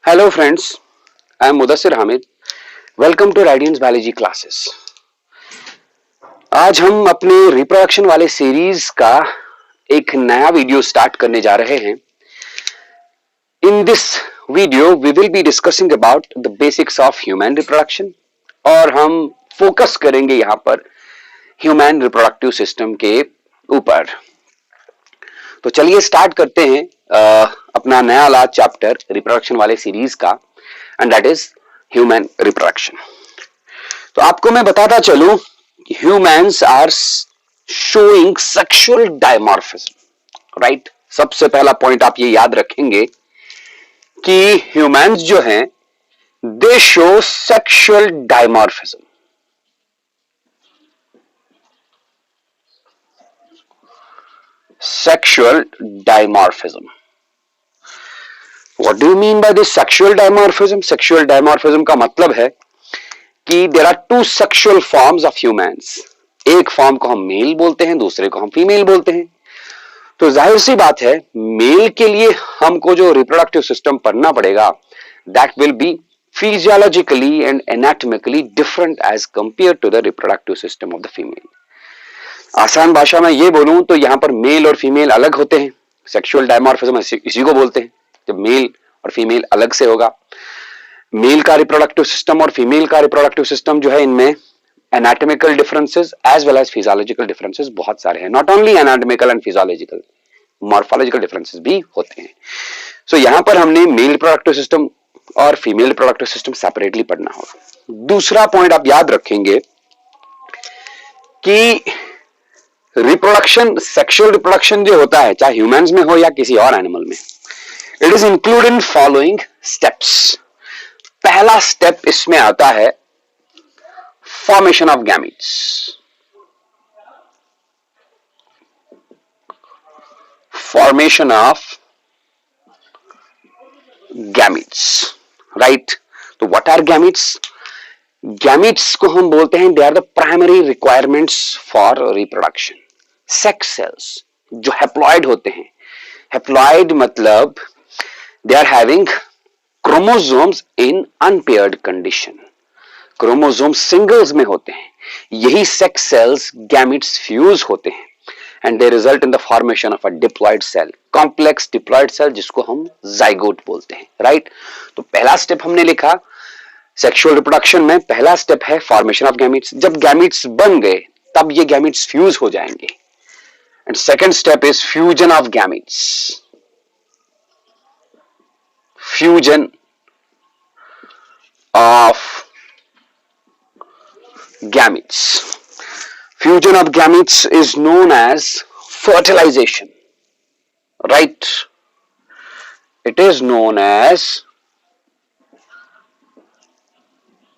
Hello friends, I am Mudassir Hamid. Welcome to Radiance Biology classes. आज हम अपने reproduction वाले सीरीज का एक नया वीडियो स्टार्ट करने जा रहे हैं. In this video, we will be discussing about the basics of human reproduction और हम फोकस करेंगे यहाँ पर ह्यूमन रिप्रोडक्टिव सिस्टम के ऊपर. तो चलिए स्टार्ट करते हैं अपना नया लास्ट चैप्टर रिप्रोडक्शन वाले सीरीज का, and that is human reproduction. तो आपको मैं बताता चलूं कि humans are showing sexual dimorphism, right. सबसे पहला पॉइंट आप ये याद रखेंगे कि ह्यूमंस जो हैं दे show sexual dimorphism. Sexual dimorphism. What do you mean by this sexual dimorphism? Sexual dimorphism का मतलब है कि there are two sexual forms of humans. एक फॉर्म को हम मेल बोलते हैं, दूसरे को हम फीमेल बोलते हैं. तो जाहिर सी बात है मेल के लिए हमको जो रिप्रोडक्टिव सिस्टम पढ़ना पड़ेगा that will be physiologically and anatomically different as compared to the reproductive system of the female. आसान भाषा में ये बोलूं तो यहां पर मेल और फीमेल अलग होते हैं. सेक्सुअल डायमॉर्फिज्म इसी को बोलते हैं जब मेल और फीमेल अलग से होगा. मेल का रिप्रोडक्टिव सिस्टम और फीमेल का रिप्रोडक्टिव सिस्टम जो है इनमें anatomical differences as well as physiological differences बहुत सारे हैं. Not only anatomical and physiological, morphological differences भी होते हैं. सो यहां पर हमने मेल रिप्रोडक्टिव सिस्टम और फीमेल रिप्रोडक्टिव सिस्टम सेपरेटली पढ़ना होगा. दूसरा पॉइंट आप याद रखेंगे कि रिप्रोडक्शन, सेक्सुअल रिप्रोडक्शन जो होता है चाहे ह्यूमंस में हो या किसी और एनिमल में, it is include in following steps. पहला स्टेप इसमें आता है formation of gametes. Formation of gametes, right. तो व्हाट आर गैमीट्स? गैमीट्स को हम बोलते हैं they are the primary requirements for reproduction. Sex cells जो हैप्लॉइड होते हैं, हैप्लॉइड मतलब they are having chromosomes in unpaired condition. Chromosome singles में होते हैं. यही सेक्स सेल्स गैमीट्स फ्यूज होते हैं and they result in the formation of a diploid cell, complex diploid cell जिसको हम जाइगोट बोलते हैं, राइट. तो पहला स्टेप हमने लिखा सेक्सुअल रिप्रोडक्शन में. पहला स्टेप है फॉर्मेशन ऑफ गैमीट्स. जब गैमीट्स बन गए तब ये गैमीट्स फ्यूज हो जाएंगे. And second step is fusion of gametes. Fusion of gametes. Fusion of gametes is known as fertilisation, right. It is known as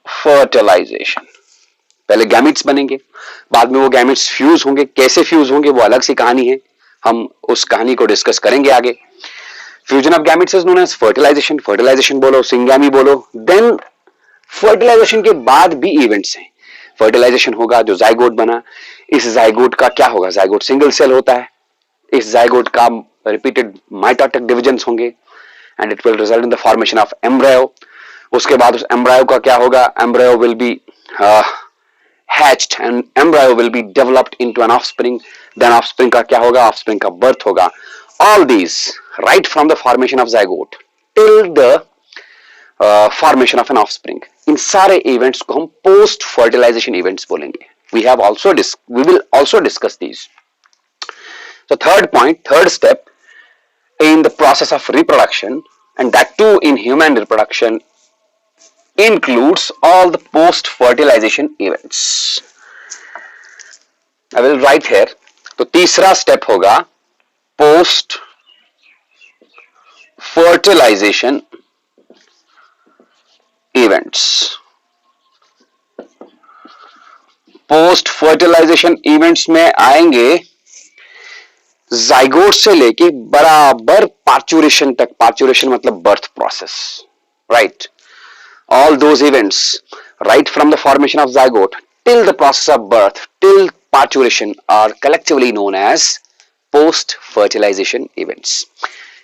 fertilisation. पहले गैमीट्स बनेंगे, बाद में वो गैमीट्स फ्यूज होंगे. कैसे फ्यूज होंगे वो अलग सी कहानी है, हम उस कहानी को डिस्कस करेंगे आगे. Fusion of gametes is known as fertilisation. Fertilisation बोलो, सिंगैमी बोलो. देन फर्टिलाइजेशन के बाद भी इवेंट्स हैं. फर्टिलाइजेशन होगा, जो जाइगोट बना, इस जाइगोट का क्या होगा? जाइगोट सिंगल सेल होता है. इस जाइगोट का रिपीटेड माइटोटिक डिविजन्स होंगे and it will result in the formation of embryo. उसके बाद उस एम्ब्रायो का क्या होगा? Embryo will be hatched and embryo will be developed into an offspring. Then offspring का क्या होगा? offspring का birth होगा. All these right from the formation of zygote till the formation of an offspring. इन सारे events को हम post fertilization events बोलेंगे. We will also discuss these. So third step in the process of reproduction, and that too in human reproduction, includes all the post fertilization events. I will write here. तो तीसरा step होगा post fertilisation events. Post fertilisation events में आएंगे zygote से लेके बराबर parturition तक. Parturition मतलब birth process, right. All those events right from the formation of zygote till the process of birth till parturition are collectively known as post fertilization events.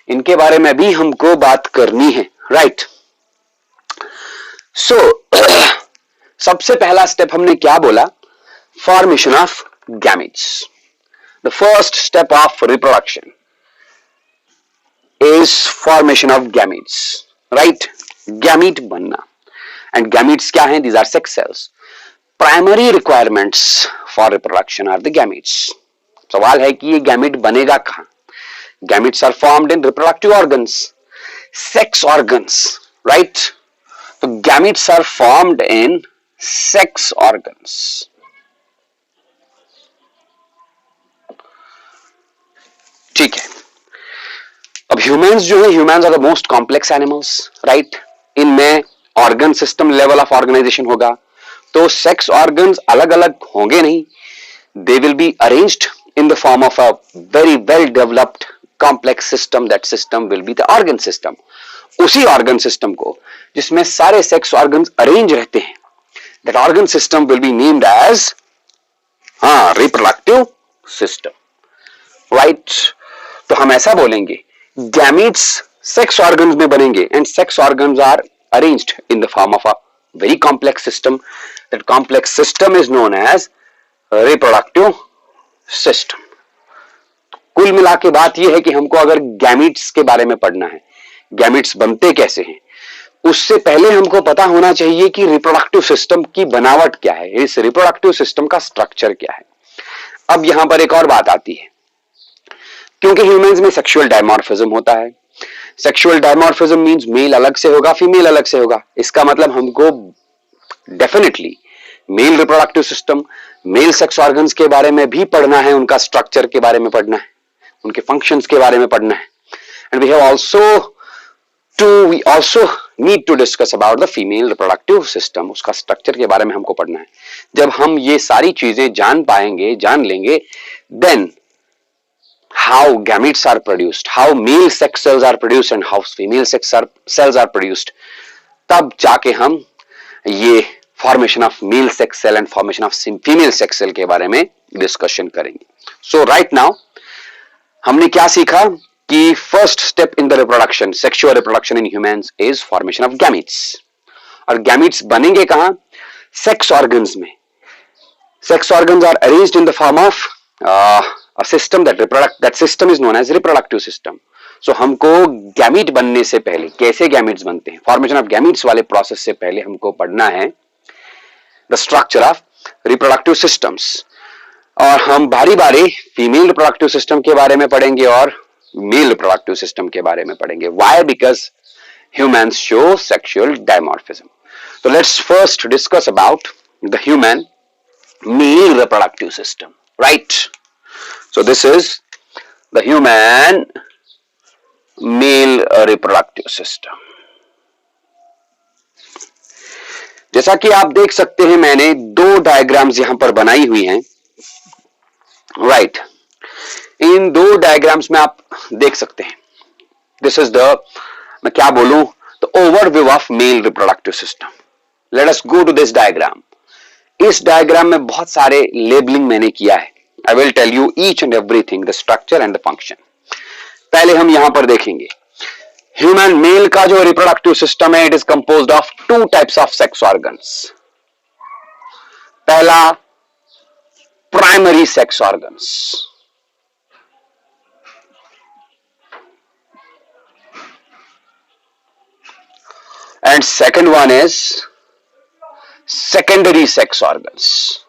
इनके बारे में भी हमको बात करनी है, राइट. सो सबसे पहला स्टेप हमने क्या बोला? Formation of gametes. The first step of reproduction is formation of gametes, right? Gamete बनना. एंड गैमीट्स क्या हैं? These are sex cells. Primary requirements for reproduction are the gametes. सवाल है कि ये गैमीट बनेगा कहां? Gametes are formed in reproductive organs, sex organs, right? तो gametes are formed in sex organs. ठीक है. अब ह्यूमंस जो है, humans are the most complex animals, right? इनमें organ system level of organisation होगा. तो सेक्स ऑर्गन्स अलग अलग होंगे नहीं. They will be arranged in the form of a very well developed complex system. That system will be the organ system. उसी organ system को जिसमें सारे sex organs arrange रहते हैं, that organ system will be named as reproductive system, right? तो हम ऐसा बोलेंगे, gametes sex organs में बनेंगे and sex organs are arranged in the form of a very complex system. That complex system is known as reproductive system. कुल मिला के बात यह है कि हमको अगर गैमीट्स के बारे में पढ़ना है, गैमीट्स बनते कैसे हैं, उससे पहले हमको पता होना चाहिए कि रिप्रोडक्टिव सिस्टम की बनावट क्या है, इस रिप्रोडक्टिव सिस्टम का स्ट्रक्चर क्या है. अब यहां पर एक और बात आती है, क्योंकि ह्यूमंस में सेक्सुअल डायमॉर्फिज्म होता है. सेक्सुअल डायमॉर्फिज्म मींस मेल अलग से होगा, फीमेल अलग से होगा. इसका मतलब हमको definitely mail reproductive system, male sex organs के बारे में भी पढ़ना है, उनका स्ट्रक्चर के बारे में पढ़ना है, उनके फंक्शंस के बारे में पढ़ना है. And we also need to discuss about the female reproductive system. उसका स्ट्रक्चर के बारे में हमको पढ़ना है. जब हम ये सारी चीजें जान पाएंगे, जान लेंगे, then how gametes are produced, how male sex cells are produced and how female sex cells are produced, तब जाके हम ये formation of male sex cell and formation of female sex cell के बारे में डिस्कशन करेंगे. सो राइट नाउ हमने क्या सीखा कि first step in the reproduction, sexual reproduction in humans is formation of gametes. और गैमीट्स बनेंगे कहां? सेक्स ऑर्गन्स में. Sex organs are arranged in the form of a system that system is known as reproductive system. So हमको gamete बनने से पहले, कैसे gametes बनते हैं, फॉर्मेशन ऑफ गैमीट्स वाले प्रोसेस से पहले हमको पढ़ना है the structure of reproductive systems. और हम बारी बारी फीमेल रिप्रोडक्टिव सिस्टम के बारे में पढ़ेंगे और मेल रिप्रोडक्टिव सिस्टम के बारे में पढ़ेंगे. Why? Because humans show sexual dimorphism. तो let's first discuss about the human male reproductive system, right? So this is the human male reproductive system. जैसा कि आप देख सकते हैं, मैंने दो डायग्राम्स यहां पर बनाई हुई हैं, राइट? इन दो डायग्राम्स में आप देख सकते हैं, दिस इज द, मैं क्या बोलूं, the overview of male reproductive system. Let us go to this diagram. इस डायग्राम में बहुत सारे लेबलिंग मैंने किया है. I will tell you each and everything, the structure and the function. पहले हम यहां पर देखेंगे ह्यूमन मेल का जो रिप्रोडक्टिव सिस्टम है, it is composed of two types of sex organs. पहला primary sex organs, and second one is secondary sex organs.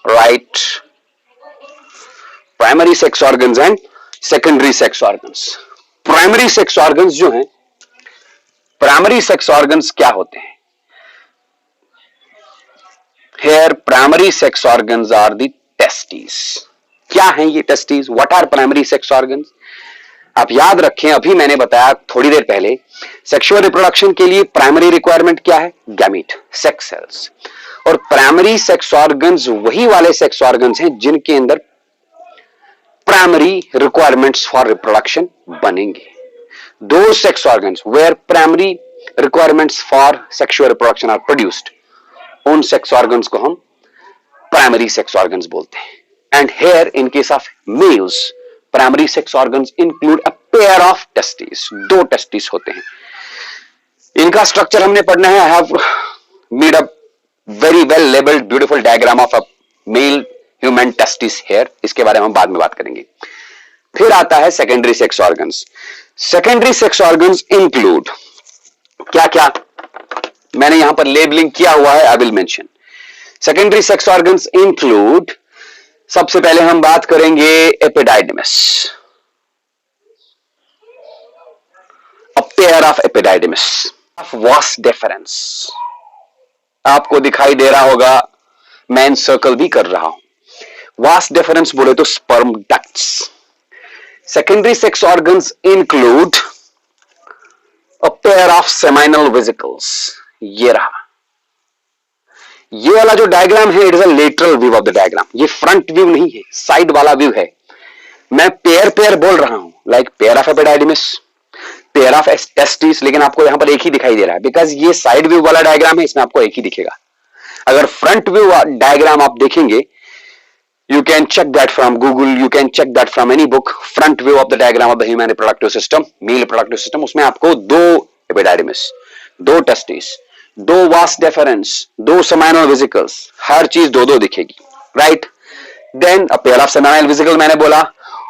Right? Primary sex organs and secondary sex organs. Primary sex organs जो हैं, primary sex organs क्या होते हैं? Here primary sex organs are the testes. क्या हैं ये testes? What are primary sex organs? आप याद रखें, अभी मैंने बताया थोड़ी देर पहले, सेक्सुअल रिप्रोडक्शन के लिए प्राइमरी रिक्वायरमेंट क्या है? Gamete, sex cells. और प्राइमरी सेक्स ऑर्गन्स वही वाले सेक्स ऑर्गन्स हैं जिनके अंदर प्राइमरी रिक्वायरमेंट्स फॉर रिप्रोडक्शन बनेंगे. Those sex organs where primary requirements for sexual reproduction are produced, उन सेक्स ऑर्गन्स को हम प्राइमरी सेक्स ऑर्गन्स बोलते हैं. And here in case of males, primary sex organs include a pair of testis, दो testis होते हैं। इनका structure हमने पढ़ना है। I have made a very well labelled beautiful diagram of a male human testis here, इसके बारे में हम बाद में बात करेंगे। फिर आता है secondary sex organs. Secondary sex organs include क्या क्या, मैंने यहां पर लेबलिंग किया हुआ है, I will mention. Secondary sex organs include, सबसे पहले हम बात करेंगे एपिडाइडिमिस, अ पेयर ऑफ एपिडाइडिमिस, वास डेफरेंस, आपको दिखाई दे रहा होगा, मैं सर्कल भी कर रहा हूं। वास डेफरेंस बोले तो sperm ducts. Secondary sex organs include a pair of seminal vesicles, ये रहा। ये वाला जो डायग्राम है, it is a lateral view of the diagram, ये फ्रंट व्यू नहीं है, साइड वाला व्यू है। मैं पेयर पेयर बोल रहा हूं, like pair of epididymis, pair of testis, लेकिन आपको यहां पर एक ही दिखाई दे रहा है, बिकॉज ये साइड व्यू वाला डायग्राम है, इसमें आपको एक ही दिखेगा। अगर फ्रंट व्यू डायग्राम आप देखेंगे, you can check that from Google, you can check that from any book, front view of the diagram of the human reproductive system, male reproductive system, उसमें आपको दो एपिडाइडिमिस, दो टेस्टिस, दो वास डेफरेंस, दो seminal vesicles, हर चीज दो दो दिखेगी, right. Then a pair of seminal vesicle मैंने बोला,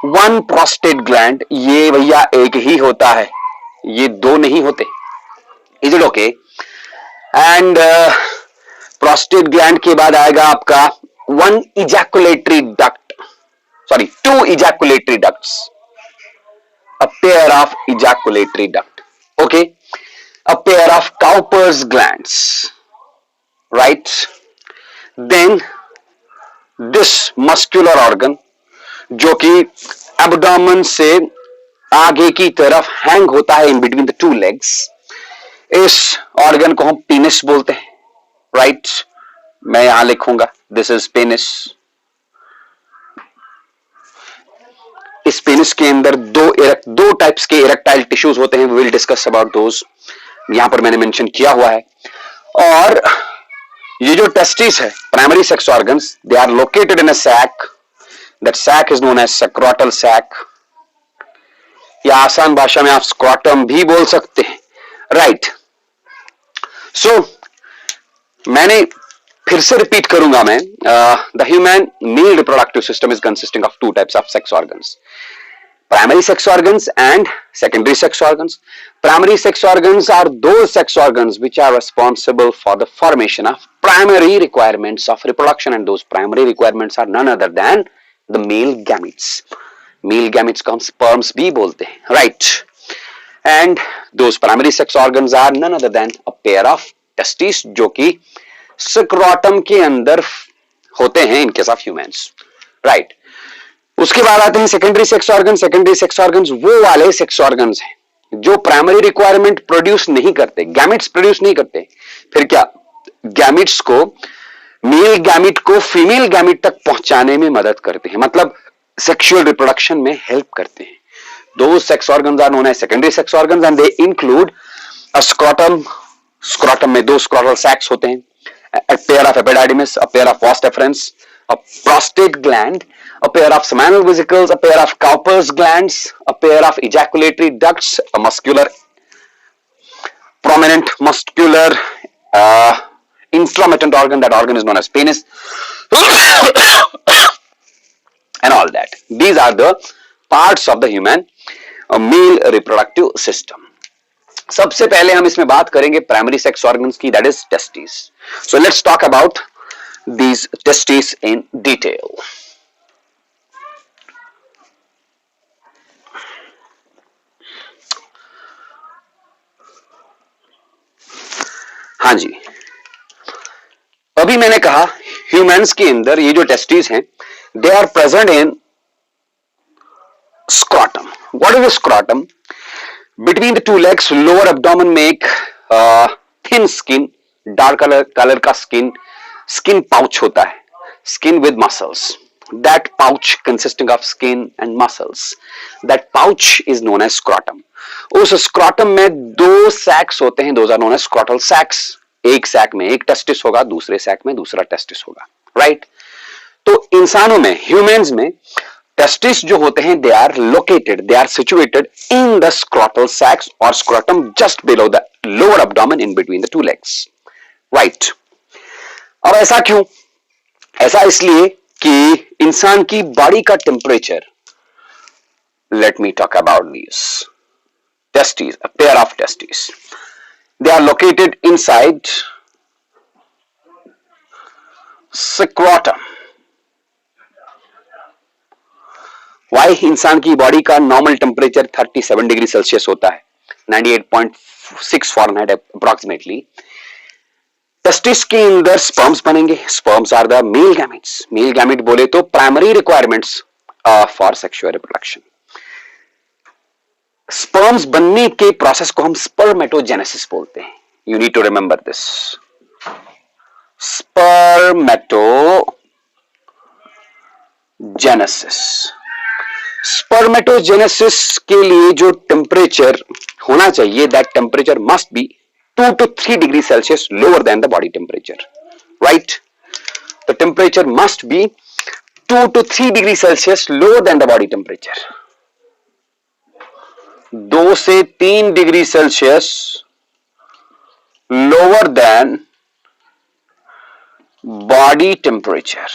वन प्रोस्टेट ग्लैंड, ये भैया एक ही होता है, ये दो नहीं होते, is it okay. And prostate gland के बाद आएगा आपका one ejaculatory duct, sorry, two ejaculatory ducts, a pair of ejaculatory duct, okay, a pair of Cowper's glands, right. Then this muscular organ जो कि एब्डोमेन से आगे की तरफ हैंग होता है in between the two legs, इस ऑर्गन को हम पीनिस बोलते हैं, राइट। मैं यहां लिखूंगा दिस इज पेनिस। इस पेनिस के अंदर दो टाइप्स के इरेक्टाइल टिश्यूज होते हैं, we will discuss about those, यहां पर मैंने मेंशन किया हुआ है। और ये जो टेस्टिस है, primary sex organs, they are located in a sac, that sac is known as scrotal sac, या आसान भाषा में आप स्क्रॉटम भी बोल सकते हैं, राइट। सो मैंने फिर से रिपीट करूंगा मैं, the human male reproductive system is consisting of two types of sex organs, primary sex organs and secondary sex organs. Primary sex organs are those sex organs which are responsible for the formation of primary requirements of reproduction, and those primary requirements are none other than the male gametes. Male gametes को हम sperms भी बोलते हैं, right. And those primary sex organs are none other than a pair of testes, जो कि scrotum के अंदर होते हैं इन केस ऑफ ह्यूमंस, राइट। उसके बाद आते हैं secondary sex organ. Secondary sex organs वो वाले सेक्स ऑर्गन्स हैं जो प्राइमरी रिक्वायरमेंट प्रोड्यूस नहीं करते, गैमेट्स प्रोड्यूस नहीं करते। फिर क्या, गैमेट्स को, मेल गैमेट को फीमेल गैमेट तक पहुंचाने में मदद करते हैं, मतलब सेक्सुअल रिप्रोडक्शन में हेल्प करते हैं। Those sex organs are known as secondary sex organs and they include a scrotum, scrotum में दो स्क्रॉटल सैक्स होते हैं, a pair of epididymis, a pair of vas deferens, a prostate gland, a pair of seminal vesicles, a pair of Cowper's glands, a pair of ejaculatory ducts, a muscular, prominent muscular inflammatory organ, that organ is known as penis, and all that. These are the parts of the human male reproductive system. सबसे पहले हम इसमें बात करेंगे primary sex organs की, that is testis. So let's talk about these testis in detail. हाँ जी, अभी मैंने कहा ह्यूमंस के अंदर ये जो टेस्टिस हैं, they are present in scrotum. What is scrotum? Between the two legs, lower abdomen में एक thin skin, dark color का skin pouch होता है, skin with muscles. That pouch consisting of skin and muscles, that pouch is known as scrotum. उस scrotum में दो sacs होते हैं, those are known as scrotal sacs. एक sac में एक testis होगा, दूसरे sac में दूसरा testis होगा, right? तो इंसानों में, humans में टेस्टिस जो होते हैं they are situated in the scrotal sacs और scrotum just below the lower abdomen in between the two legs, right. अब ऐसा क्यों? ऐसा इसलिए कि इंसान की बॉडी का temperature, let me talk about this testes, a pair of testes. They are located inside scrotum. Why? इंसान की बॉडी का नॉर्मल टेम्परेचर 37 डिग्री सेल्सियस होता है, 98.6 फॉरेनहाइट अप्रोक्सीमेटली। टेस्टिस के अंदर स्पर्म्स बनेंगे। Sperms are the male gametes. Male gamete बोले तो primary requirements for sexual reproduction. Sperms बनने के प्रोसेस को हम स्पर्मेटोजेनेसिस बोलते हैं। You need to remember this, spermatogenesis. Spermatogenesis के लिए जो टेम्परेचर होना चाहिए, that temperature must be 2 to 3 degree Celsius lower than the body temperature, right. The temperature must be 2 to 3 degree Celsius lower than the body temperature. 2 से 3 degree Celsius lower then body temperature.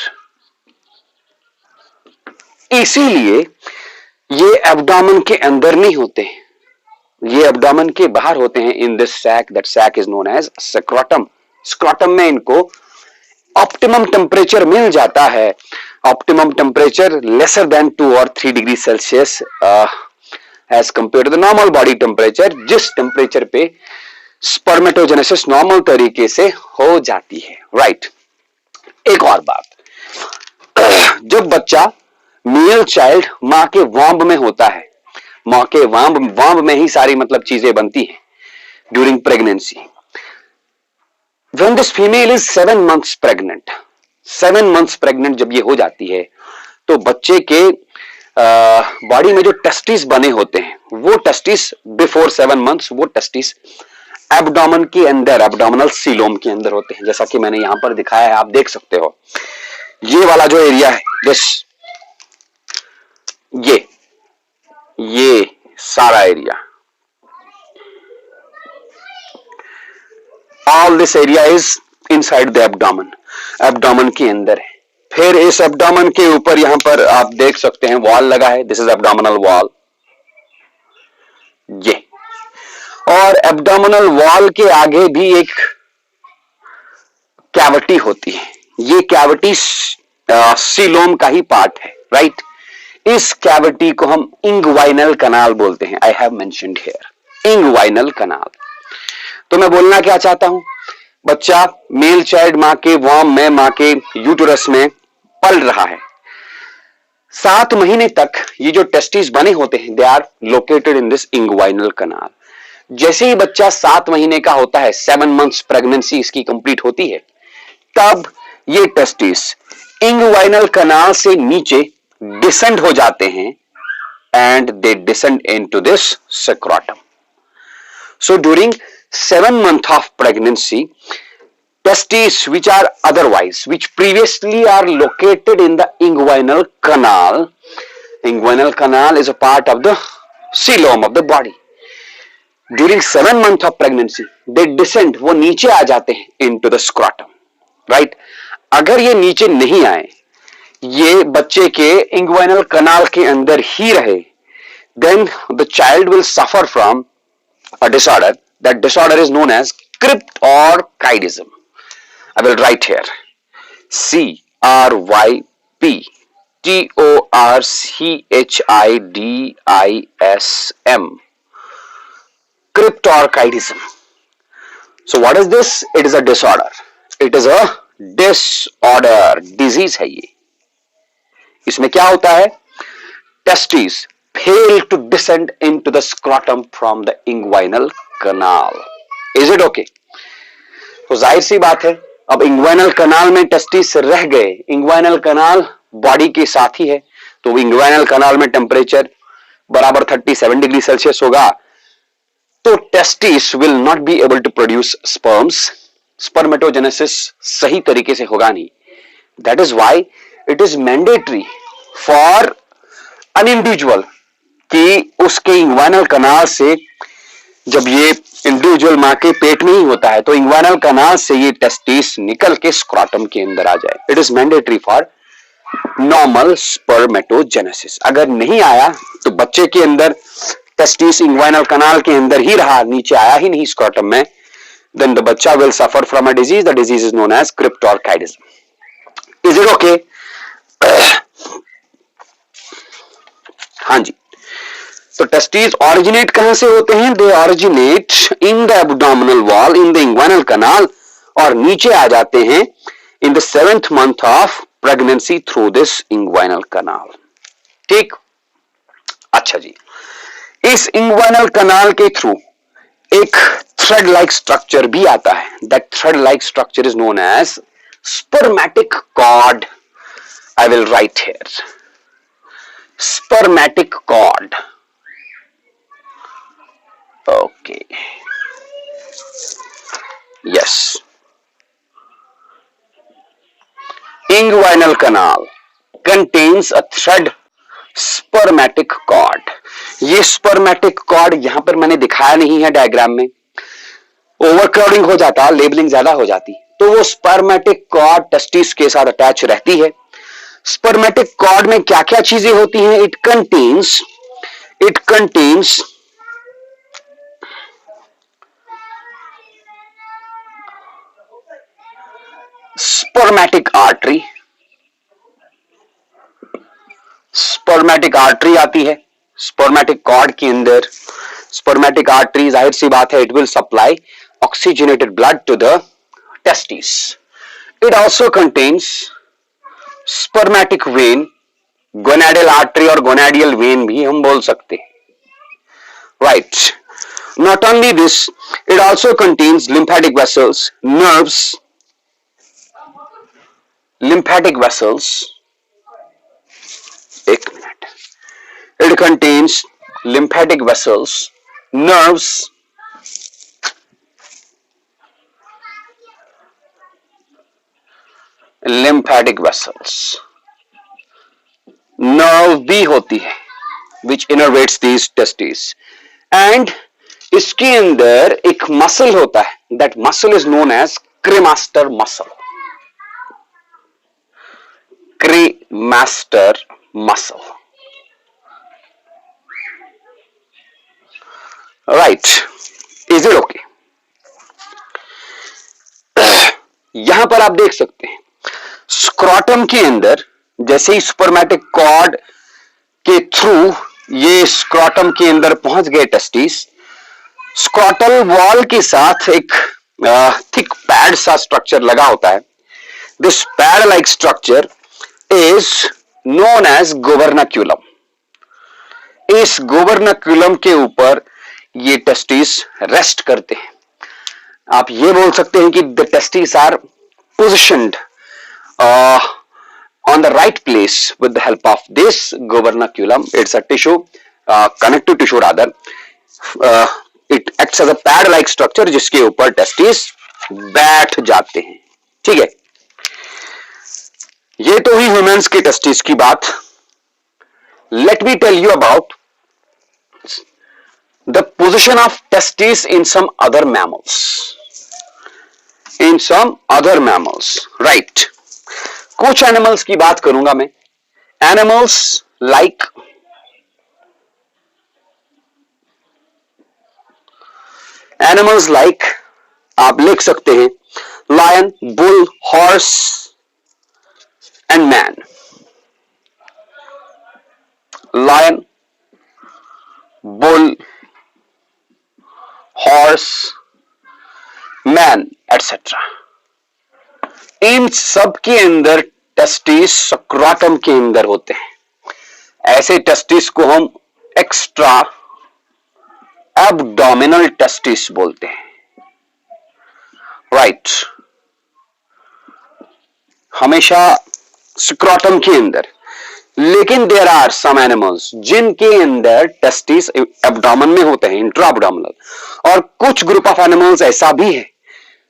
इसीलिए ये abdomen के अंदर नहीं होते, ये abdomen के बाहर होते हैं in this sac, that sac is known as scrotum. Scrotum में इनको ऑप्टिमम टेम्परेचर मिल जाता है, optimum temperature lesser than 2 or 3 degree Celsius as compare to the normal body temperature, जिस टेम्परेचर पे स्पर्मेटोजेनेसिस नॉर्मल तरीके से हो जाती है, राइट। एक और बात, जब बच्चा मेल चाइल्ड मां के वाम्ब में होता है, मां के वाम्ब में ही सारी मतलब चीजें बनती हैं during pregnancy. When this female is 7 months pregnant, 7 months pregnant जब ये हो जाती है, तो बच्चे के बॉडी में जो टेस्टिस बने होते हैं, वो टेस्टिस बिफोर 7 months वो टेस्टिस एब्डोमेन के अंदर, एब्डोमिनल सीलोम के अंदर होते हैं, जैसा कि मैंने यहां पर दिखाया है, आप देख सकते हो। ये वाला जो एरिया है, दिस, ये सारा area, all this area is inside the abdomen, abdomen के अंदर है। फिर इस एब्डोमेन के ऊपर यहां पर आप देख सकते हैं वॉल लगा है, दिस इज एब्डोमिनल वॉल, ये। और एब्डोमिनल वॉल के आगे भी एक कैविटी होती है, ये कैविटी सीलोम का ही पार्ट है, राइट। इस कैविटी को हम इंग्वाइनल कनाल बोलते हैं। I have mentioned here inguinal canal. तो मैं बोलना क्या चाहता हूं, बच्चा मेल चाइल्ड मां के वॉर्म में, मां के यूटेरस में पल रहा है, 7 महीने तक ये जो टेस्टिस बने होते हैं, they are located in this inguinal canal. जैसे ही बच्चा 7 महीने का होता है, 7 months प्रेगनेंसी इसकी कंप्लीट होती है, तब ये टेस्टिस इंग्वाइनल कनाल से नीचे डिसेंड हो जाते हैं and they descend into this scrotum. So during 7 months of pregnancy, testes which are otherwise, which previously are located in the inguinal canal is a part of the coelom of the body. During 7 months of pregnancy, they descend, वो नीचे आ जाते हैं into the scrotum, right? अगर ये नीचे नहीं आए, ये बच्चे के inguinal canal के अंदर ही रहे, then the child will suffer from a disorder. That disorder is known as cryptorchidism. I will write here CRYPTORCHIDISM. Cryptorchidism. So what is this? It is a disorder. It is a disorder. Disease है ये. इसमें क्या होता है? Testes fail to descend into the scrotum from the inguinal canal. Is it okay? तो जाहिर सी बात है, अब इंग्वाइनल कनाल में टेस्टिस रह गए, इंग्वाइनल कनाल बॉडी के साथ ही है, तो इंग्वाइनल कनाल में टेम्परेचर बराबर 37 डिग्री सेल्सियस होगा, तो testis will not be able to produce sperms, spermatogenesis सही तरीके से होगा नहीं। That is why it is mandatory for an individual कि उसके इंग्वाइनल कनाल से, जब ये इंडिविजुअल मां के पेट में ही होता है तो इंग्वाइनल कनाल से ये टेस्टिस निकल के स्क्रॉटम के अंदर आ जाए। It is mandatory for normal spermatogenesis. अगर नहीं आया तो बच्चे के अंदर टेस्टिस इंग्वाइनल कनाल के अंदर ही रहा, नीचे आया ही नहीं स्क्रॉटम में, then the bacha will suffer from a disease. The disease is known as cryptorchidism. Is it okay? हाँ जी, तो टेस्टिस ऑरिजिनेट कहां से होते हैं? They originate in the abdominal wall, in the inguinal canal, और नीचे आ जाते हैं in the 7th month of pregnancy through this inguinal canal. ठीक, अच्छा जी, इस इंग्वाइनल कनाल के थ्रू एक थ्रेड लाइक स्ट्रक्चर भी आता है। That thread like structure is known as spermatic cord. I will write here spermatic cord. Okay, yes, inguinal canal contains a thread spermatic cord। ये spermatic cord यहां पर मैंने दिखाया नहीं है डायग्राम में, ओवरक्राउडिंग हो जाता, लेबलिंग ज्यादा हो जाती, तो वो स्पर्मेटिक कॉर्ड टेस्टिस के साथ अटैच रहती है। स्पर्मेटिक कॉर्ड में क्या क्या चीजें होती हैं? It contains spermatic artery. Spermatic artery आती है स्पर्मेटिक कॉर्ड के अंदर। स्पर्मेटिक आर्टरी जाहिर सी बात है, it will supply oxygenated blood to the testis. It also contains spermatic vein, gonadal artery और गोनाडियल वेन भी हम बोल सकते हैं, right. Not only this, it also contains lymphatic vessels, nerves, lymphatic vessels, एक minute, it contains lymphatic vessels, nerves, lymphatic vessels, nerve भी होती है which innervates these testes, and इसके अंदर एक मसल होता है, that muscle is known as cremaster muscle। cremaster muscle, right? Is it okay? यहां पर आप देख सकते हैं स्क्रॉटम के अंदर, जैसे ही स्पर्मेटिक कॉर्ड के थ्रू ये स्क्रॉटम के अंदर पहुंच गए टेस्टिस, स्क्रॉटल वॉल के साथ एक थिक पैड सा स्ट्रक्चर लगा होता है। This pad like structure is known as governaculum। इस गोवर्नाक्यूलम के ऊपर ये टेस्टिस रेस्ट करते हैं। आप ये बोल सकते हैं कि the testis are positioned on the right place with the help of this governaculum। It's a tissue, connective tissue rather। It acts as a pad like structure जिसके ऊपर टेस्टिस बैठ जाते हैं। ठीक है, ये तो ही ह्यूमंस के टेस्टिस की बात। Let me tell you about the position of testis in some other mammals. In some other mammals, right. कुछ एनिमल्स की बात करूंगा मैं। एनिमल्स लाइक आप लिख सकते हैं lion, bull, horse and man। lion, bull, horse, man, etc। इन सब के अंदर टेस्टिस स्क्रॉटम के अंदर होते हैं। ऐसे टेस्टिस को हम एक्स्ट्रा एब्डोमिनल टेस्टिस बोलते हैं, राइट। हमेशा स्क्रॉटम के अंदर। लेकिन देयर आर सम एनिमल्स जिनके अंदर टेस्टिस एब्डोमेन में होते हैं, इंट्रा एब्डोमिनल, और कुछ ग्रुप ऑफ एनिमल्स ऐसा भी है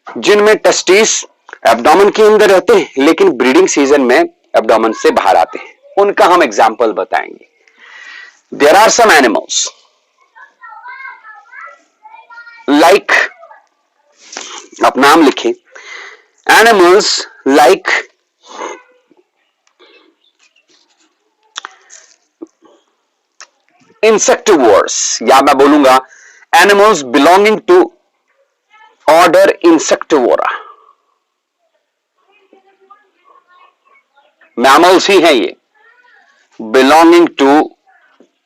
जिनमें टेस्टिस एब्डोमेन के अंदर रहते हैं लेकिन ब्रीडिंग सीजन में एब्डोमेन से बाहर आते हैं। उनका हम एग्जाम्पल बताएंगे। There are some animals like, आप नाम लिखें, एनिमल्स लाइक इंसेक्टिवर्स, या मैं बोलूंगा animals belonging to order Insectivora, mammals ही हैं ये, belonging to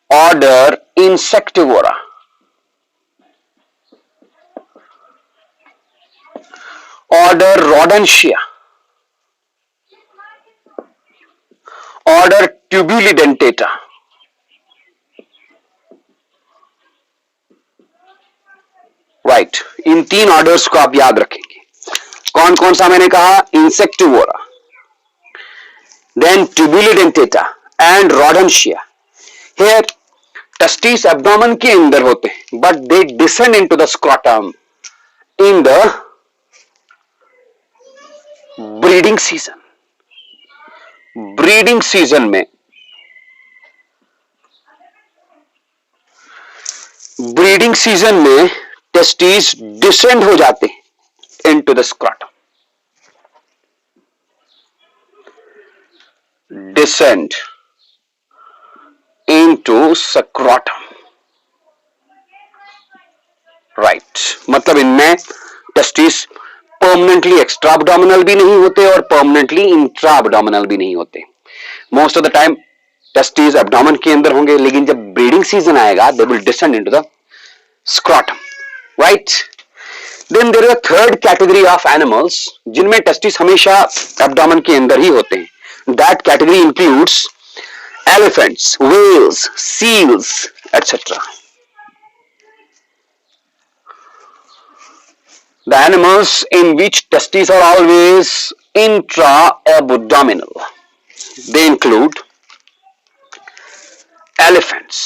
order Insectivora, order Rodentia, order Tubulidentata, right. इन तीन ऑर्डर्स को आप याद रखेंगे। कौन कौन सा मैंने कहा? Insectivora, then Tubulidentata and Rodentia. Here testis abdomen के अंदर होते हैं, but they descend into the scrotum in the breeding season. Breeding season में टेस्टिस डिसेंड हो जाते हैं into the scrotum, descend into scrotum, right. मतलब इनमें टेस्टिस परमानेंटली एक्स्ट्रा एब्डोमिनल भी नहीं होते और परमानेंटली इंट्रा एब्डोमिनल भी नहीं होते। Most of the time testis abdomen के अंदर होंगे, लेकिन जब ब्रीडिंग सीजन आएगा they will descend into the scrotum, right. Then there is a third category of animals जिनमें टेस्टिस हमेशा एब्डोमेन के अंदर ही होते हैं। That category includes elephants, whales, seals, etc. The animals in which testes are always intra-abdominal. They include elephants,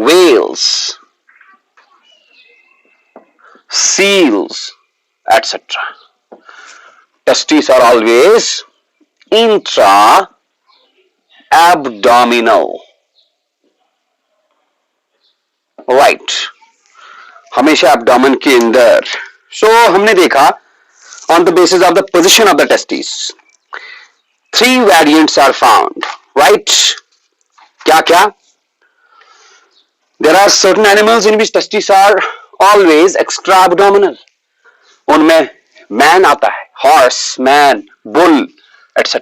whales, seals, etc. Testes are always intra-abdominal, right. हमेशा abdomen के अंदर। सो हमने देखा on the basis of the position of the testis 3 variants are found, right. क्या क्या? There are certain animals in which testis are always extra abdominal, उनमें man आता है, horse, man, bull, etc.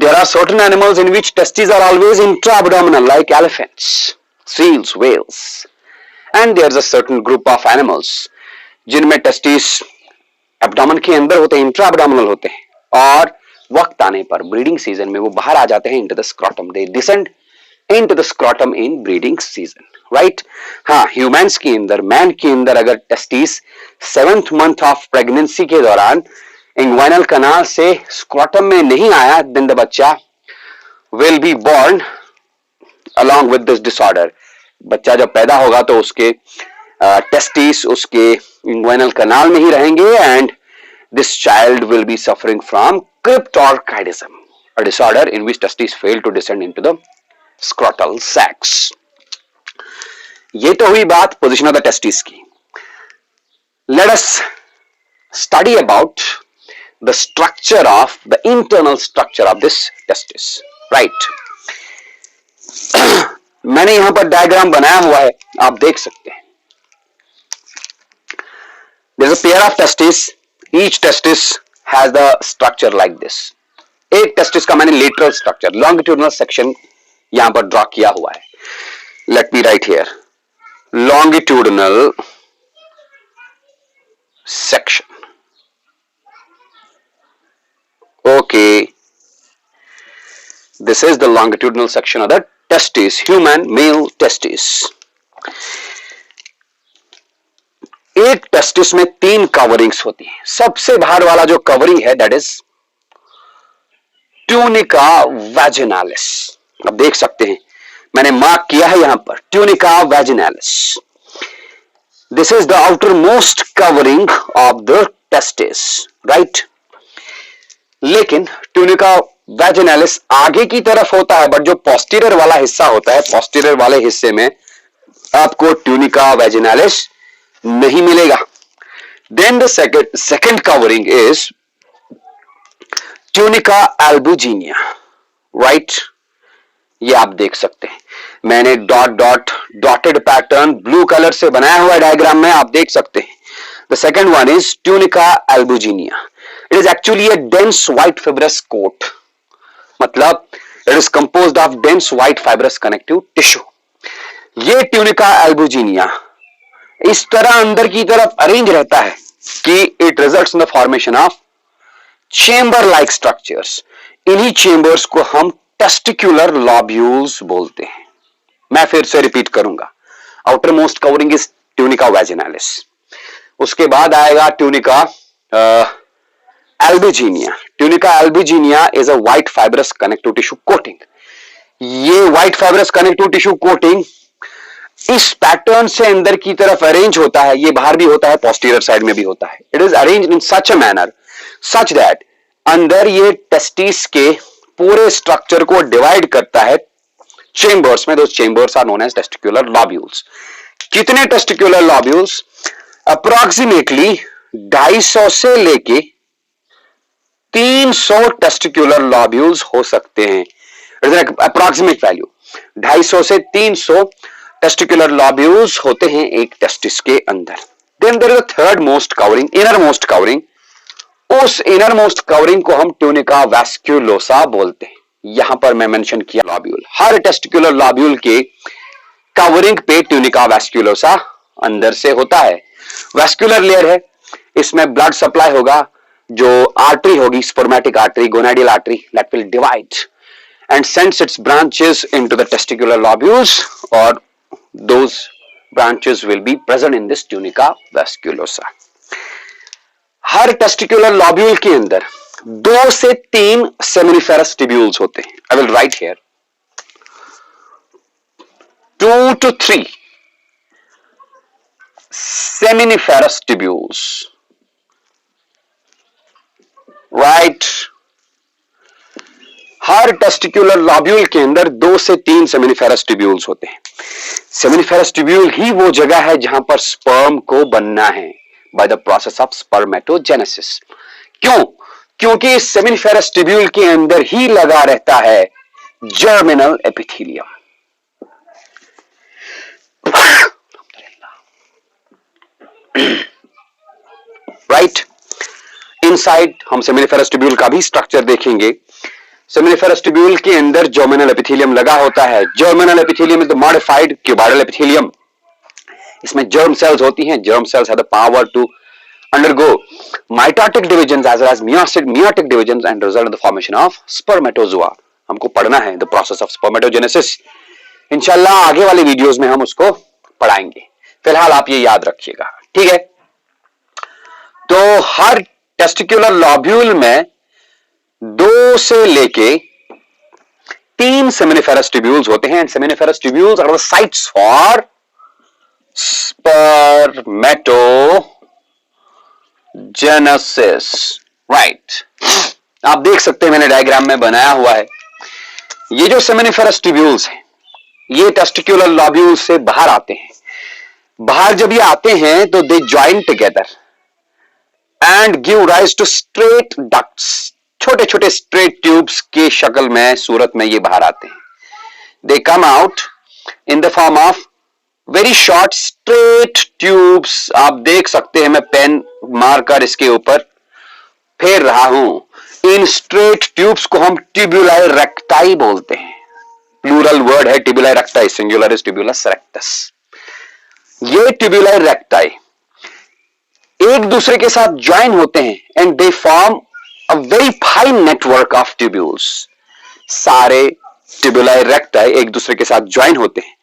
There are certain animals in which testes are always intra-abdominal, like elephants, seals, whales. And there is a certain group of animals जिनमें testes abdomen के अंदर होते हैं, intra-abdominal होते हैं, और वक्त आने पर ब्रीडिंग सीजन में वो बाहर आ जाते हैं into the scrotum. They descend into the scrotum in breeding season, right? हाँ, ह्यूमंस के अंदर, मैन के अंदर अगर testis 7th month of pregnancy के दौरान इंग्वाइनल कनाल से स्क्रॉटम में नहीं आया, देन द बच्चा will be born along with this disorder. बच्चा जब पैदा होगा तो उसके टेस्टिस उसके इंग्वाइनल कनाल में ही रहेंगे, and this child will be suffering from cryptorchidism, a disorder in which testis fail to descend into the scrotal sacs. ये तो हुई बात पोजीशन ऑफ द टेस्टिस की। Let us study about the structure of the internal structure of this testis, right? मैंने यहां पर diagram बनाया हुआ है, आप देख सकते हैं। There is a pair of testes. Each testis has the structure like this. एक टेस्टिस का मैंने lateral structure, longitudinal section यहां पर ड्रॉ किया हुआ है। Let me write here longitudinal section. Okay, this is the longitudinal section of the testis, human male testis. एक testis में 3 कवरिंग्स होती हैं। सबसे बाहर वाला जो कवरिंग है दैट इज ट्यूनिका वैजिनालिस। आप देख सकते हैं, मैंने मार्क किया है यहां पर tunica vaginalis. This is the outermost covering of the testis, right. लेकिन ट्यूनिका वैजिनालिस आगे की तरफ होता है, बट जो पोस्टीरियर वाला हिस्सा होता है, पोस्टीरियर वाले हिस्से में आपको ट्यूनिका वैजिनालिस नहीं मिलेगा. Then the second covering is tunica albuginea. Right, ये आप देख सकते हैं, मैंने डॉटेड पैटर्न ब्लू कलर से बनाया हुआ डायग्राम में आप देख सकते हैं. The second one is tunica albuginea. It is actually a dense white fibrous coat, मतलब it is composed of dense white fibrous connective tissue. ये ट्यूनिका एल्बुजिनिया इस तरह अंदर की तरफ अरेंज रहता है कि it results in the formation of chamber like structures. इन्हीं चेंबर्स को हम टेस्टिकुलर लॉब्यूल्स बोलते हैं. मैं फिर से रिपीट करूंगा. Outermost covering is tunica vaginalis, उसके बाद आएगा tunica albuginea. Tunica albuginea is a white fibrous connective tissue coating. ये white fibrous connective tissue coating इस पैटर्न से अंदर की तरफ अरेंज होता है. ये बाहर भी होता है, पोस्टीरियर साइड में भी होता है. It is arranged in such a manner such that अंदर ये टेस्टिस के पूरे स्ट्रक्चर को डिवाइड करता है चेंबर्स में. दो chambers are known as testicular lobules. कितने टेस्टिकुलर लॉब्यूल्स? अप्रोक्सीमेटली 250 से लेके 300 टेस्टिकुलर लॉब्यूल्स हो सकते हैं. अप्रोक्सीमेट वैल्यू 250 से 300 टेस्टिकुलर लॉब्यूल्स होते हैं एक टेस्टिस के अंदर. Then there is the third most covering, inner most covering. उस इनर मोस्ट कवरिंग को हम ट्यूनिका वैस्कुलोसा बोलते हैं. यहां पर मैं मेंशन किया लॉब्यूल, हर टेस्टिकुलर लॉब्यूल के कवरिंग पे ट्यूनिका वैस्कुलोसा अंदर से होता है. वैस्कुलर लेयर है, इसमें ब्लड सप्लाई होगा, जो आर्टरी होगी, spermatic artery, gonadal artery, that will divide and sends its branches into the testicular lobules, और those branches will be present in this tunica vasculosa. Her testicular lobule के अंदर 2 से 3 seminiferous tubules होते हैं. आई will write here 2 to 3 seminiferous tubules. Right, her testicular lobule के अंदर 2 से 3 seminiferous tubules होते हैं. सेमिनिफेरस ट्यूब्यूल ही वो जगह है जहां पर स्पर्म को बनना है by the process of spermatogenesis. क्यों? क्योंकि इस सेमिनिफेरस ट्यूब्यूल के अंदर ही लगा रहता है जर्मिनल एपिथेलियम. राइट, इनसाइड हम सेमिनिफेरस ट्यूब्यूल का भी स्ट्रक्चर देखेंगे. सेमिनिफेरस ट्यूब्यूल के अंदर जर्मिनल एपिथेलियम लगा होता है. Germinal epithelium is the modified cuboidal epithelium. इसमें जर्म सेल्स होती हैं. Germ cells have the power to undergo mitotic divisions as well as meiotic divisions and result in the formation of spermatozoa. हमको पढ़ना है the process of spermatogenesis. इंशाल्लाह आगे वाले videos में हम उसको पढ़ाएंगे. फिलहाल आप ये याद रखिएगा, ठीक है? तो हर टेस्टिकुलर लॉब्यूल में 2 से लेके 3 सेमिनिफेरस ट्यूब्यूल्स होते हैं. Seminiferous tubules are the sites for spermatogenesis. Right, आप देख सकते हैं मैंने डायग्राम में बनाया हुआ है. ये जो सेमिनिफेरस ट्यूब्यूल्स हैं, ये टेस्टिकुलर लॉब्यूल्स से बाहर आते हैं. बाहर जब ये आते हैं तो they join together and give rise to straight ducts. छोटे छोटे स्ट्रेट ट्यूब्स के शक्ल में, सूरत में ये बाहर आते हैं. They come out in the form of very short straight tubes. आप देख सकते हैं, मैं पेन मारकर इसके ऊपर फेर रहा हूं. इन स्ट्रेट ट्यूब्स को हम ट्यूबुलाई रेक्टाई बोलते हैं. प्लूरल वर्ड है ट्यूबुलाई recti, singular is tubules rectus. ये ट्यूबुलाई रेक्टाई एक दूसरे के साथ ज्वाइन होते हैं and they form a very fine network of tubules. सारे ट्यूबुलाई रेक्टाई एक दूसरे के साथ ज्वाइन होते हैं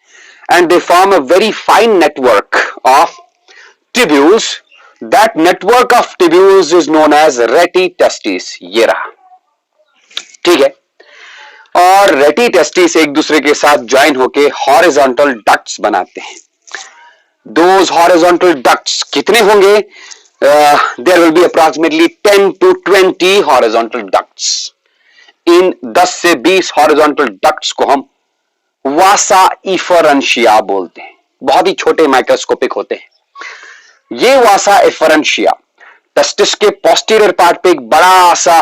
and they form a very fine network of tubules. That network of tubules is known as rete testis. ये रहा, ठीक है? और रेटी टेस्टिस एक दूसरे के साथ ज्वाइन होके हॉरिजॉन्टल डक्ट्स बनाते हैं. Those horizontal ducts कितने होंगे? There will be approximately 10 to 20 horizontal ducts. इन 10 से 20 हॉरिजॉन्टल डक्ट्स को हम वासा इफरेंशिया बोलते हैं। बहुत ही छोटे माइक्रोस्कोपिक होते हैं ये वासा इफरेंशिया। टेस्टिस के पोस्टीरियर पार्ट पे एक बड़ा सा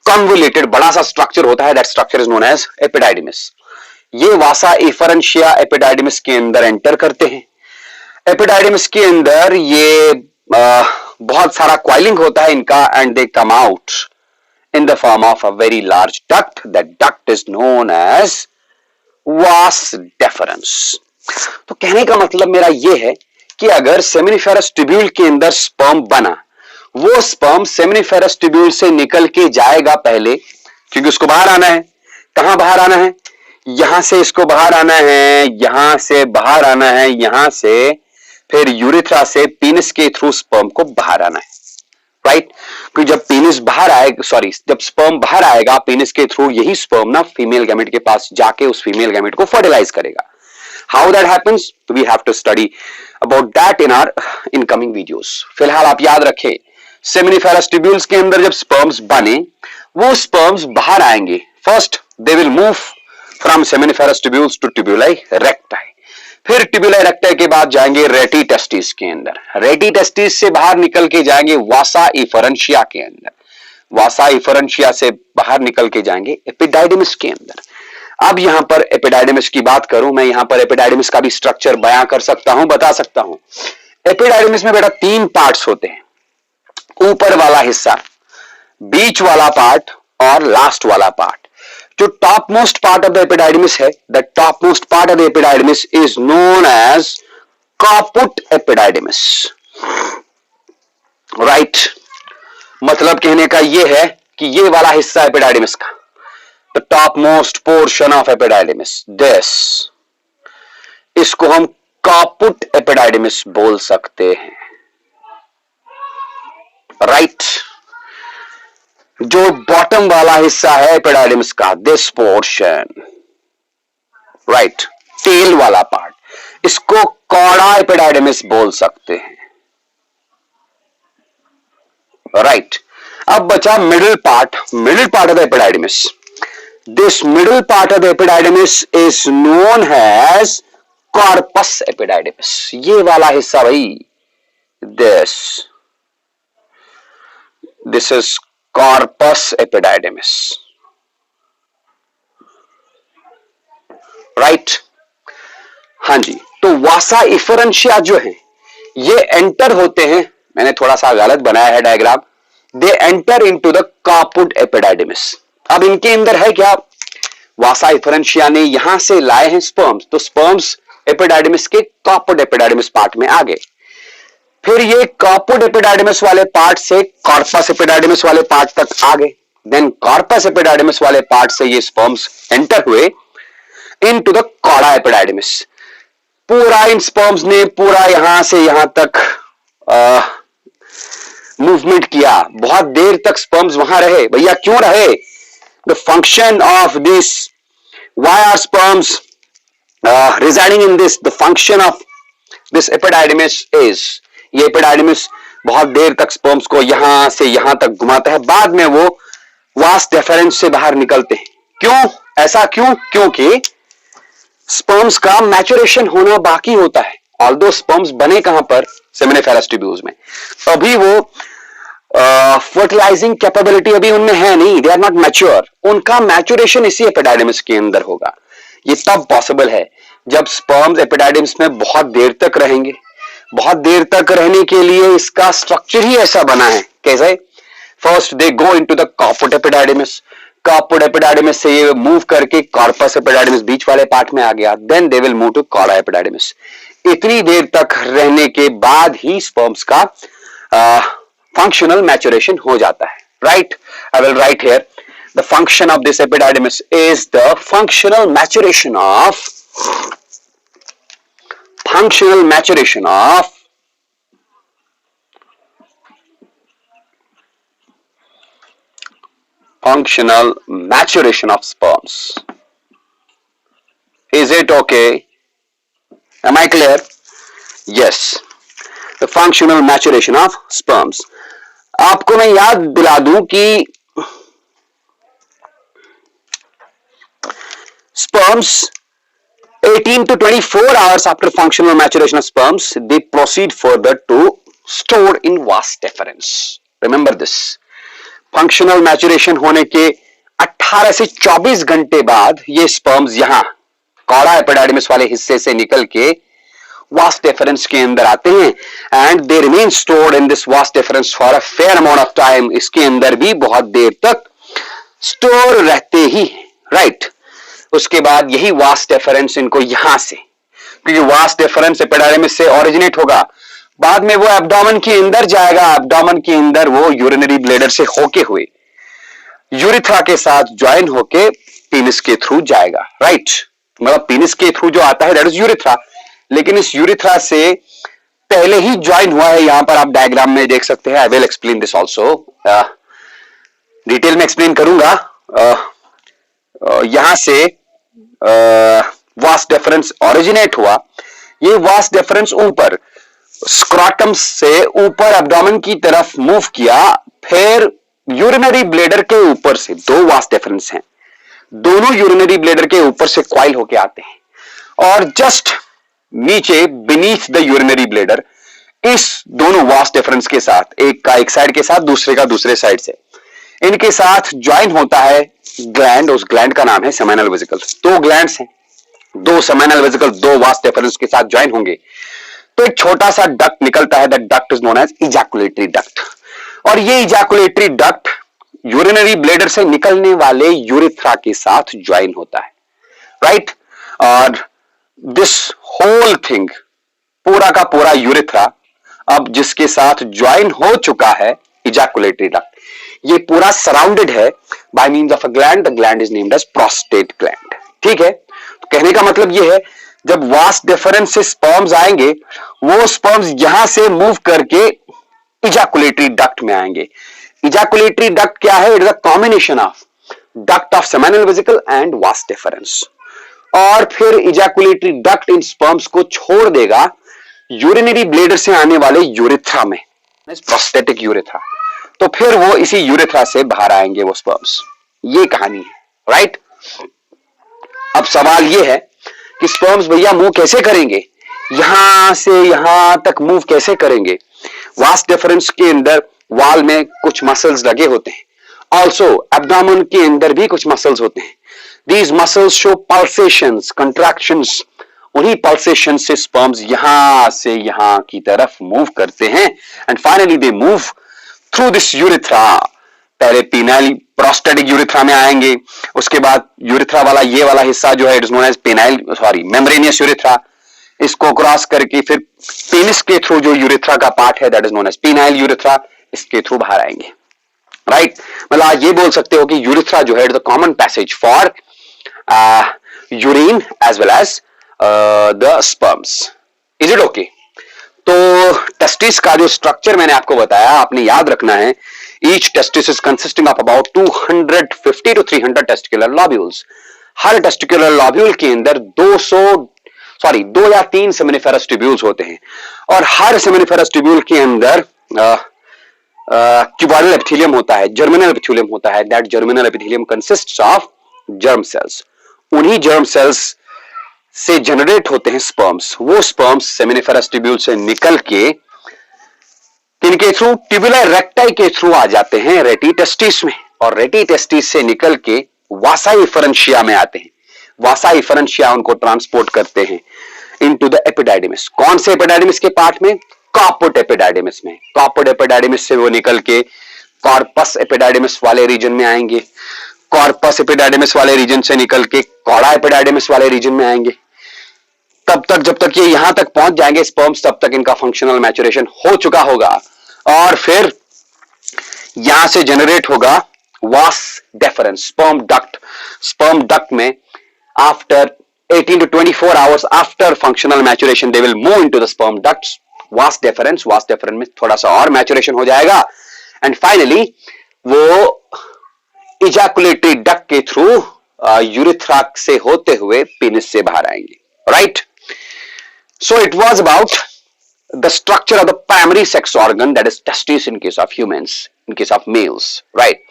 कन्वोल्यूटेड बड़ा सा स्ट्रक्चर होता है, that structure is known as epididymis. ये वासा इफरेंशिया एपिडाइडिमिस के अंदर एंटर करते हैं। एपिडाइडिमिस के अंदर ये बहुत सारा क्वाइलिंग होता है इनका, and they come out in the form of a very large duct. That duct is known as vas deferens. तो कहने का मतलब मेरा यह है कि अगर सेमिनिफेरस ट्यूब्यूल के अंदर स्पर्म बना, वो स्पर्म सेमिनिफेरस ट्यूब्यूल से निकल के जाएगा पहले, क्योंकि उसको बाहर आना है। कहां बाहर आना है? यहां से इसको बाहर आना है, यहां से बाहर आना है, यहां से फिर यूरेथ्रा से पीनिस के थ्रू स्पर्म को बाहर आना है, राइट। तो जब पेनिस बाहर आएगा, सॉरी, जब स्पर्म बाहर आएगा पेनिस के थ्रू, यही स्पर्म ना फीमेल गैमेट के पास जाके उस फीमेल गैमेट को फर्टिलाइज करेगा। How that happens, we have to study about that in our incoming videos. फिलहाल आप याद रखें, सेमिनिफेरस ट्यूब्यूल्स के अंदर जब स्पर्म्स बने, वो स्पर्म्स बाहर आएंगे। First they will move from seminiferous tubules to tubuli recti, फिर ट्यूब्यूलाई रेक्टाई के बाद जाएंगे रेटी टेस्टिस के अंदर, रेटी टेस्टिस से बाहर निकल के जाएंगे वासा इफरेंशिया के अंदर, वासा इफरेंशिया से बाहर निकल के जाएंगे एपिडाइडिमिस के अंदर। अब यहां पर एपिडाइडिमिस की बात करूं, मैं यहां पर एपिडाइडिमिस का भी स्ट्रक्चर बयां कर सकता हूं, बता सकता हूं। एपिडाइडिमिस में बेटा 3 पार्ट्स होते हैं, ऊपर वाला हिस्सा, बीच वाला पार्ट और लास्ट वाला पार्ट। जो topmost part of the epididymis है, the topmost part of the epididymis is known as caput epididymis, right. मतलब कहने का यह है कि ये वाला हिस्सा एपिडाइडिमिस का, the topmost portion of epididymis, this, इसको हम कापुट एपिडाइडिमिस बोल सकते हैं, राइट। जो बॉटम वाला हिस्सा है एपिडाइडिमिस का, दिस पोर्शन, राइट, टेल वाला पार्ट, इसको कॉड़ा एपिडाइडिमिस बोल सकते हैं, राइट। अब बचा middle part of the epididymis. This middle part of the epididymis is known as corpus epididymis. ये वाला हिस्सा भाई, this is corpus epididymis, right. हाँ जी, तो वासा इफरेंशिया जो है ये एंटर होते हैं, मैंने थोड़ा सा गलत बनाया है diagram, they enter into the caput epididymis. अब इनके अंदर है क्या, वासा इफरेंशिया ने यहां से लाए हैं स्पर्म्स, तो स्पर्म्स एपिडाइडिमिस के कापुट एपिडाइडिमिस पार्ट में आ गए। फिर ये कापुट एपिडाइडिमिस वाले पार्ट से कॉर्पस एपिडाइडिमिस वाले पार्ट तक आ गए, देन कॉर्पस एपिडाइडिमिस वाले पार्ट से ये स्पर्म्स एंटर हुए इनटू द कॉड़ा एपिडाइडिमिस। पूरा इन स्पर्म्स ने पूरा यहां से यहां तक मूवमेंट किया, बहुत देर तक स्पर्म्स वहां रहे। भैया क्यों रहे? The function of this, why are sperms residing in this, the function of this epididymis is, ये एपिडाइडिमिस बहुत देर तक स्पर्म्स को यहां से यहां तक घुमाता है, बाद में वो वास डेफरेंस से बाहर निकलते हैं। क्यों ऐसा? क्योंकि स्पर्म्स का मैचुरेशन होना बाकी होता है। ऑल्दो स्पर्म्स बने कहां पर, सेमिनिफेरस ट्यूब्यूल्स में, अभी वो फर्टिलाइजिंग कैपेबिलिटी अभी उनमें है नहीं, दे आर नॉट मैच्योर। उनका मैचुरेशन इसी एपिडाइडिमिस के अंदर होगा। ये तब पॉसिबल है जब स्पर्म्स एपिडाइडिमिस में बहुत देर तक रहेंगे। बहुत देर तक रहने के लिए इसका स्ट्रक्चर ही ऐसा बना है। कैसे? First they go into the caput epididymis, caput epididymis से ये मूव करके कॉर्पस एपिडाइडिमिस बीच वाले पार्ट में आ गया, then they will move to cauda epididymis. इतनी देर तक रहने के बाद ही स्पर्म्स का फंक्शनल मैचुरेशन हो जाता है, right. I will write here the function of this epididymis is the functional maturation of sperms. Is it okay? Am I clear? Yes. The functional maturation of sperms. आपको मैं याद दिला दूं कि sperms 18 to 24 hours after functional maturation of sperms, they proceed further to store in vas deferens. Remember this. Functional maturation होने के 18 से 24 घंटे बाद ये sperms यहां कॉड़ा एपिडाइडिमिस वाले हिस्से से निकल के vas deferens के अंदर आते हैं and they remain stored in this vas deferens for a fair amount of time. इसके अंदर भी बहुत देर तक स्टोर रहते ही, राइट। उसके बाद यही वास डेफरेंस इनको यहां से, क्योंकि वास डेफरेंस एपिडाइडिमिस से ओरिजिनेट होगा, बाद में वो एब्डोमेन के अंदर जाएगा, एब्डोमेन के अंदर वो यूरिनरी ब्लेडर से होके हुए यूरिथ्रा के साथ ज्वाइन होके पीनिस के थ्रू जाएगा, राइट। मतलब पीनिस के थ्रू जो आता है दैट इज यूरिथ्रा, लेकिन इस यूरिथ्रा से पहले ही ज्वाइन हुआ है। यहां पर आप डायग्राम में देख सकते हैं, I will explain this also, detail में एक्सप्लेन करूंगा। यहां से वास डेफरेंस ओरिजिनेट हुआ, ये वास डेफरेंस ऊपर स्क्रॉटम से ऊपर एब्डोमेन की तरफ मूव किया, फिर यूरिनरी ब्लेडर के ऊपर से, दो वास डेफरेंस हैं, दोनों यूरिनरी ब्लेडर के ऊपर से क्वाइल होके आते हैं और जस्ट नीचे बीनीथ द यूरिनरी ब्लेडर इस दोनों वास डेफरेंस के साथ, एक का एक साइड के साथ, दूसरे का दूसरे साइड से, इनके साथ ज्वाइन होता है ग्लैंड। उस ग्लैंड का नाम है सेमिनल वेसिकल। दो ग्लैंड्स हैं, दो सेमिनल वेसिकल दो वास डेफरेंस के साथ ज्वाइन होंगे तो एक छोटा सा डक्ट निकलता है, that duct is known as ejaculatory duct. और ये इजैकुलेटरी डक्ट यूरिनरी ब्लेडर से निकलने वाले यूरिथ्रा के साथ ज्वाइन होता है, राइट। और दिस होल थिंग, पूरा का पूरा यूरिथ्रा अब जिसके साथ ज्वाइन हो चुका है इजैकुलेटरी डक्ट, ये पूरा सराउंडेड है by means of a gland. The gland is named as prostate gland, ठीक है। तो कहने का मतलब ये है, जब वास डेफरेंस से स्पर्म्स आएंगे, वो स्पर्म्स यहां से मूव करके इजैकुलेटरी डक्ट में आएंगे। इजैकुलेटरी डक्ट क्या है? It is a combination of duct of seminal vesicle and vas deferens. और फिर इजैकुलेटरी डक्ट इन स्पर्म्स को छोड़ देगा यूरिनरी ब्लेडर से आने वाले यूरिथ्रा में, प्रोस्टेटिक यूरिथ्रा। तो फिर वो इसी यूरिथ्रा से बाहर आएंगे वो स्पर्म्स। ये कहानी है, राइट। अब सवाल ये है कि स्पर्म्स भैया मूव कैसे करेंगे, यहां से यहां तक मूव कैसे करेंगे? वास डेफरेंस के अंदर वॉल में कुछ मसल्स लगे होते हैं, ऑल्सो एब्डोमेन के अंदर भी कुछ मसल्स होते हैं। These muscles show pulsations, contractions. उन्हीं पल्सेशन से स्पर्म्स यहां से यहां की तरफ मूव करते हैं and finally they move through this urethra. पहले पीनाइल प्रोस्टेटिक यूरिथ्रा में आएंगे, उसके बाद यूरिथ्रा वाला ये वाला हिस्सा जो है it is known as membranous urethra, इसको क्रॉस करके फिर पेनिस के थ्रू जो यूरिथ्रा का पार्ट है that is known as penile urethra, इसके थ्रू बाहर आएंगे, राइट। मतलब आज ये बोल सकते हो कि यूरिथ्रा जो है it is the common passage for urine as well as the sperms. Is it okay? तो टेस्टिस का जो स्ट्रक्चर मैंने आपको बताया, आपने याद रखना है, each testis is consisting of about 250 to 300 testicular lobules. हर टेस्टिकुलर लॉब्यूल के अंदर 2 या 3 सेमिनिफेरस ट्यूब्यूल्स होते हैं और हर सेमिनिफेरस ट्यूब्यूल के अंदर क्यूबॉइडल एपिथेलियम होता है, जर्मिनल एपिथेलियम होता है। That germinal epithelium consists of germ cells. उन्हीं जर्म सेल्स से जनरेट होते हैं स्पर्म्स। वो स्पर्म्स सेमिनिफेरस ट्यूब्यूल से निकल के इनके थ्रू ट्यूबुलर रेक्टाई के थ्रू आ जाते हैं रेटी टेस्टिस में, और रेटी टेस्टिस से निकल के वासा इफरेंशिया में आते हैं। वासा इफरेंशिया उनको ट्रांसपोर्ट करते हैं इनटू द एपिडाइडिमिस। कौन से एपिडाइडिमिस के पार्ट में? कॉर्पुट एपिडाइडिमिस में। कॉर्पुट एपिडाइडिमिस से वो निकल के कॉर्पस एपिडाइडिमिस वाले रीजन में आएंगे। कॉर्पस एपिडाइडिमिस वाले रीजन से निकल के कॉड़ा एपिडाइडिमिस वाले रीजन में आएंगे। तब तक जब तक ये यहां तक पहुंच जाएंगे स्पर्म्स, तब तक इनका फंक्शनल मैचुरेशन हो चुका होगा और फिर यहां से जनरेट होगा vas deferens, sperm duct. Sperm duct में after 18 to 24 hours after functional maturation they will move into the sperm ducts, vas deferens में थोड़ा सा और मैचुरेशन हो जाएगा एंड फाइनली वो इजैकुलेटरी डक्ट के थ्रू यूरिथ्रा से होते हुए पेनिस से बाहर आएंगे, right. So it was about the structure of the primary sex organ that is testis in case of humans, in case of mails, right.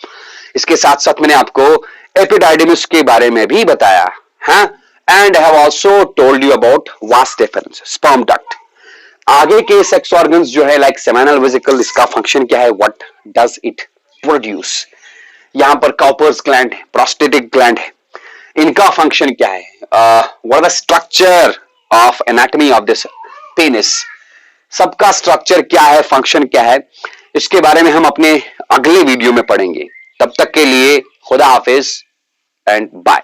इसके साथ साथ मैंने आपको एपिडाइडिमिस के बारे में भी बताया, हाँ, and I have also told you about vast difference, sperm duct. आगे के सेक्स ऑर्गन्स जो है लाइक सेमिनल वेसिकल, इसका फंक्शन क्या है, व्हाट डज इट प्रोड्यूस। यहां पर कॉपर्स ग्लैंड है, प्रोस्टेटिक ग्लैंड है, इनका फंक्शन क्या है, what the structure of anatomy of this penis, सबका स्ट्रक्चर क्या है, फंक्शन क्या है, इसके बारे में हम अपने अगले वीडियो में पढ़ेंगे। तब तक के लिए खुदा हाफिज एंड बाय।